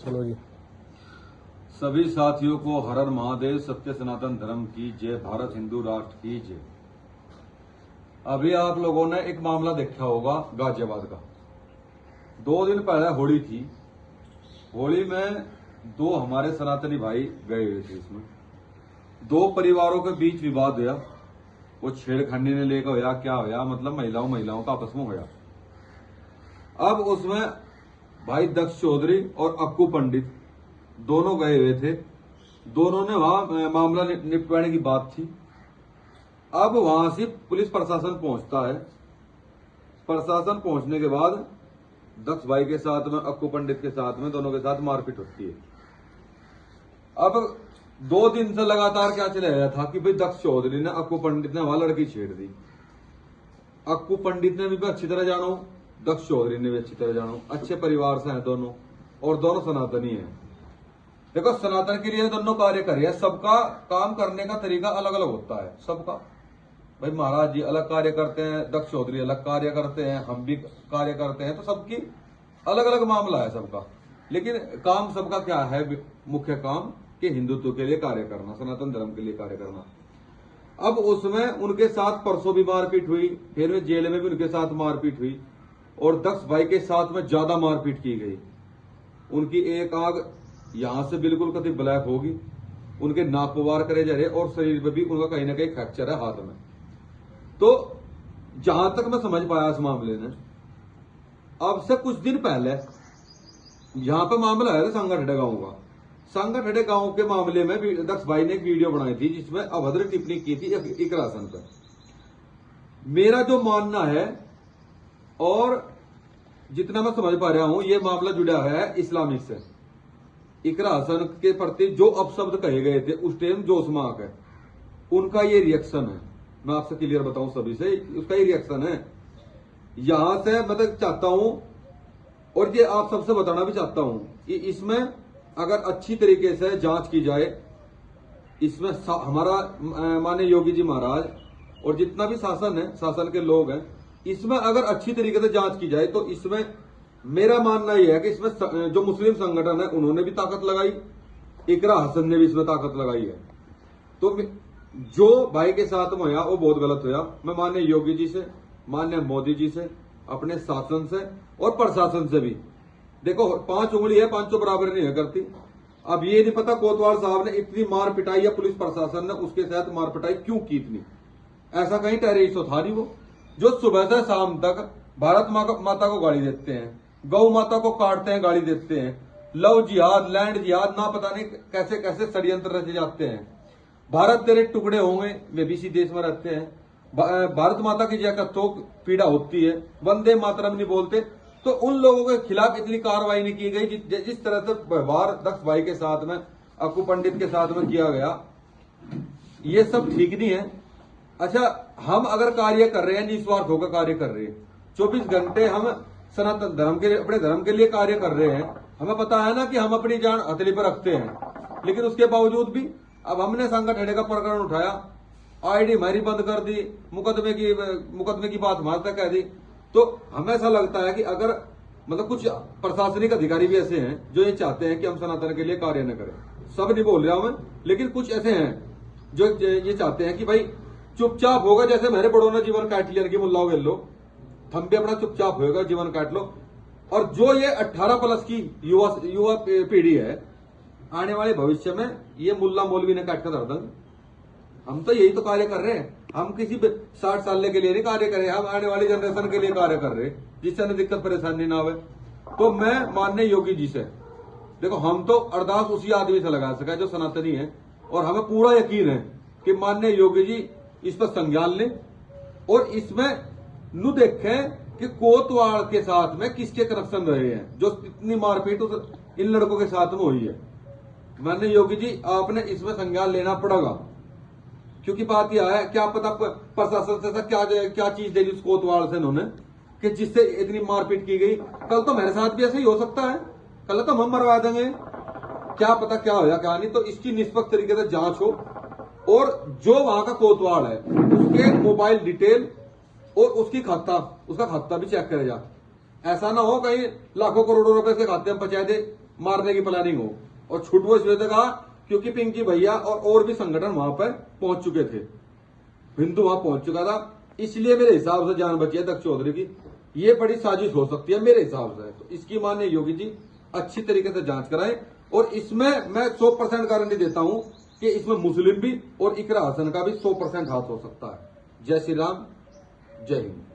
चलो जी। सभी साथियों को हर हर महादेव, सत्य सनातन धर्म की जय, भारत हिंदू राष्ट्र की जय। अभी आप लोगों ने एक मामला देखा होगा गाजियाबाद का। 2 दिन पहले होली थी। होली में 2 हमारे सनातनी भाई गए हुए थे। इसमें 2 परिवारों के बीच विवाद हुआ। वो छेड़खानी ने लेकर होया, क्या होया, मतलब महिलाओं का आपस में होया। अब उसमें भाई दक्ष चौधरी और अक्कू पंडित दोनों गए हुए थे। दोनों ने वहां मामला निपटाने की बात थी। अब वहां से पुलिस प्रशासन पहुंचता है। प्रशासन पहुंचने के बाद दक्ष भाई के साथ में, अक्कू पंडित के साथ में, दोनों के साथ मारपीट होती है। अब 2 दिन से लगातार क्या चला गया था कि भाई दक्ष चौधरी ने, अक्कू पंडित ने वहां लड़की छेड़ दी। अक्कू पंडित ने भी अच्छी तरह जानो, दक्ष चौधरी ने भी अच्छी तरह जानो। अच्छे परिवार से हैं दोनों, और दोनों सनातनी हैं। देखो, सनातन के लिए दोनों कार्य कर रहे हैं। सबका काम करने का तरीका अलग अलग होता है सबका। भाई महाराज जी अलग कार्य करते हैं, दक्ष चौधरी अलग कार्य करते हैं, हम भी कार्य करते हैं। तो सबकी अलग अलग मामला है सबका, लेकिन काम सबका क्या है? मुख्य काम कि हिंदुत्व के लिए कार्य करना, सनातन धर्म के लिए कार्य करना। अब उसमें उनके साथ परसों भी मारपीट हुई, फिर जेल में भी उनके साथ मारपीट हुई, और दक्ष भाई के साथ में ज्यादा मारपीट की गई। उनकी एक आंख यहां से बिल्कुल कभी ब्लैक होगी, उनके नाक वार करे जा रहे, और शरीर पे भी उनका कहीं ना कहीं फ्रैक्चर है हाथ में। तो जहां तक मैं समझ पाया इस मामले में, अब से कुछ दिन पहले यहां पे मामला है संगाठेड़े गांव का। संगाठेड़े गांव के मामले में दक्ष भाई ने एक वीडियो बनाई थी जिसमें अभद्र टिप्पणी की थी इकरा हसन पर। मेरा जो मानना है, और जितना मैं समझ पा रहा हूं, यह मामला जुड़ा है इस्लामिक से। इकरा हसन के प्रति जो अपशब्द कहे गए थे उस टाइम जोशमाक है, उनका ये रिएक्शन है। मैं आपसे क्लियर बताऊं सभी से, उसका ये रिएक्शन है। यहां से मतलब चाहता हूं, और ये आप सबसे बताना भी चाहता हूं कि इसमें अगर अच्छी तरीके से जांच की जाए, इसमें हमारा माननीय योगी जी महाराज और जितना भी शासन है, शासन के लोग हैं, इसमें अगर अच्छी तरीके से जांच की जाए तो इसमें मेरा मानना यह है कि इसमें जो मुस्लिम संगठन है उन्होंने भी ताकत लगाई, इकरा हसन ने भी इसमें ताकत लगाई है। तो जो भाई के साथ में हुआ वो बहुत गलत हुआ। मैं माननीय योगी जी से, माननीय मोदी जी से, अपने शासन से और प्रशासन से भी, देखो 5 उंगली है, 5 बराबर नहीं है करती। अब ये नहीं पता कोतवाल साहब ने इतनी मार पिटाई या पुलिस प्रशासन ने उसके साथ मार पिटाई क्यों की इतनी। ऐसा कहीं टेररिस्ट तो था नहीं वो, जो सुबह से शाम तक भारत माता को गाली देते हैं, गौ माता को काटते हैं, गाली देते हैं, लव जिहाद, लैंड जिहाद, ना पता नहीं कैसे कैसे षड्यंत्र रचे जाते हैं। भारत तेरे टुकड़े होंगे, वे भी इसी देश में रहते हैं। भारत माता की जगह तो पीड़ा होती है, वंदे मातरम नहीं बोलते। तो उन लोगों के खिलाफ इतनी कार्रवाई नहीं की गई जिस तरह से व्यवहार दक्ष भाई के साथ में, अक्कू पंडित के साथ में किया गया, ये सब ठीक नहीं है। अच्छा, हम अगर कार्य कर रहे हैं, निस्वार्थ होकर कार्य कर रहे हैं, 24 घंटे हम सनातन धर्म के लिए, अपने धर्म के लिए कार्य कर रहे हैं, हमें पता है ना कि हम अपनी जान हथेली पर रखते हैं, लेकिन उसके बावजूद भी अब हमने संगाठेड़े का प्रकरण उठाया, आईडी हमारी बंद कर दी, मुकदमे की बात हमारे तक कह दी। तो हमें ऐसा लगता है कि अगर मतलब कुछ प्रशासनिक अधिकारी भी ऐसे हैं जो ये चाहते हैं कि हम सनातन के लिए कार्य न करें। सब नहीं बोल रहा हूं मैं, लेकिन कुछ ऐसे हैं जो ये चाहते हैं कि भाई चुपचाप होगा, जैसे मेरे बड़ों ने जीवन काट लिया कि मुल्ला लो, हम भी अपना चुपचाप होगा, जीवन काट लो। और जो ये 18 प्लस की युवा पीढ़ी है, आने वाले भविष्य में ये मुल्ला मौलवी ने काट कर धर देंगे। हम तो यही तो कार्य कर रहे हैं। हम किसी 60 साल के लिए नहीं कार्य कर रहे, हम आने वाली जनरेशन के लिए कार्य कर रहे हैं, जिससे हमें दिक्कत परेशानी ना आवे। तो मैं माननीय योगी जी से, देखो हम तो अरदास उसी आदमी से लगा सका जो सनातनी है, और हमें पूरा यकीन है कि माननीय योगी जी इस पर संज्ञान लें और इसमें नु देखें कि कोतवाल के साथ में किसके कनेक्शन रहे हैं, जो इतनी मारपीट इन लड़कों के साथ में हुई है। माननीय योगी जी, आपने इसमें संज्ञान लेना पड़ेगा, क्योंकि बात यह है, क्या पता प्रशासन से क्या चीज दे दी उस कोतवाल से इन्होंने कि जिससे इतनी मारपीट की गई। कल तो मेरे साथ भी ऐसा ही हो सकता है, कल तो हम मरवा देंगे, क्या पता क्या होया क्या नहीं। तो इसकी निष्पक्ष तरीके से जांच हो, और जो वहां का कोतवाल है उसके मोबाइल डिटेल और उसका खाता भी चेक करे जा। ऐसा ना हो कहीं लाखों करोड़ों रुपए से खाते हम पंचायतें मारने की प्लानिंग हो। और छूट वो इसलिए कहा क्योंकि पिंकी भैया और भी संगठन वहां पर पहुंच चुके थे, हिंदू वहां पहुंच चुका था, इसलिए मेरे हिसाब से जान बची है दक्ष चौधरी की। ये बड़ी साजिश हो सकती है मेरे हिसाब से। तो इसकी माननीय योगी जी अच्छी तरीके से जांच कराएं। और इसमें मैं 100% गारंटी देता हूं कि इसमें मुस्लिम भी और इकरा हसन का भी 100% हाथ हो सकता है। जय श्री राम, जय हिंद।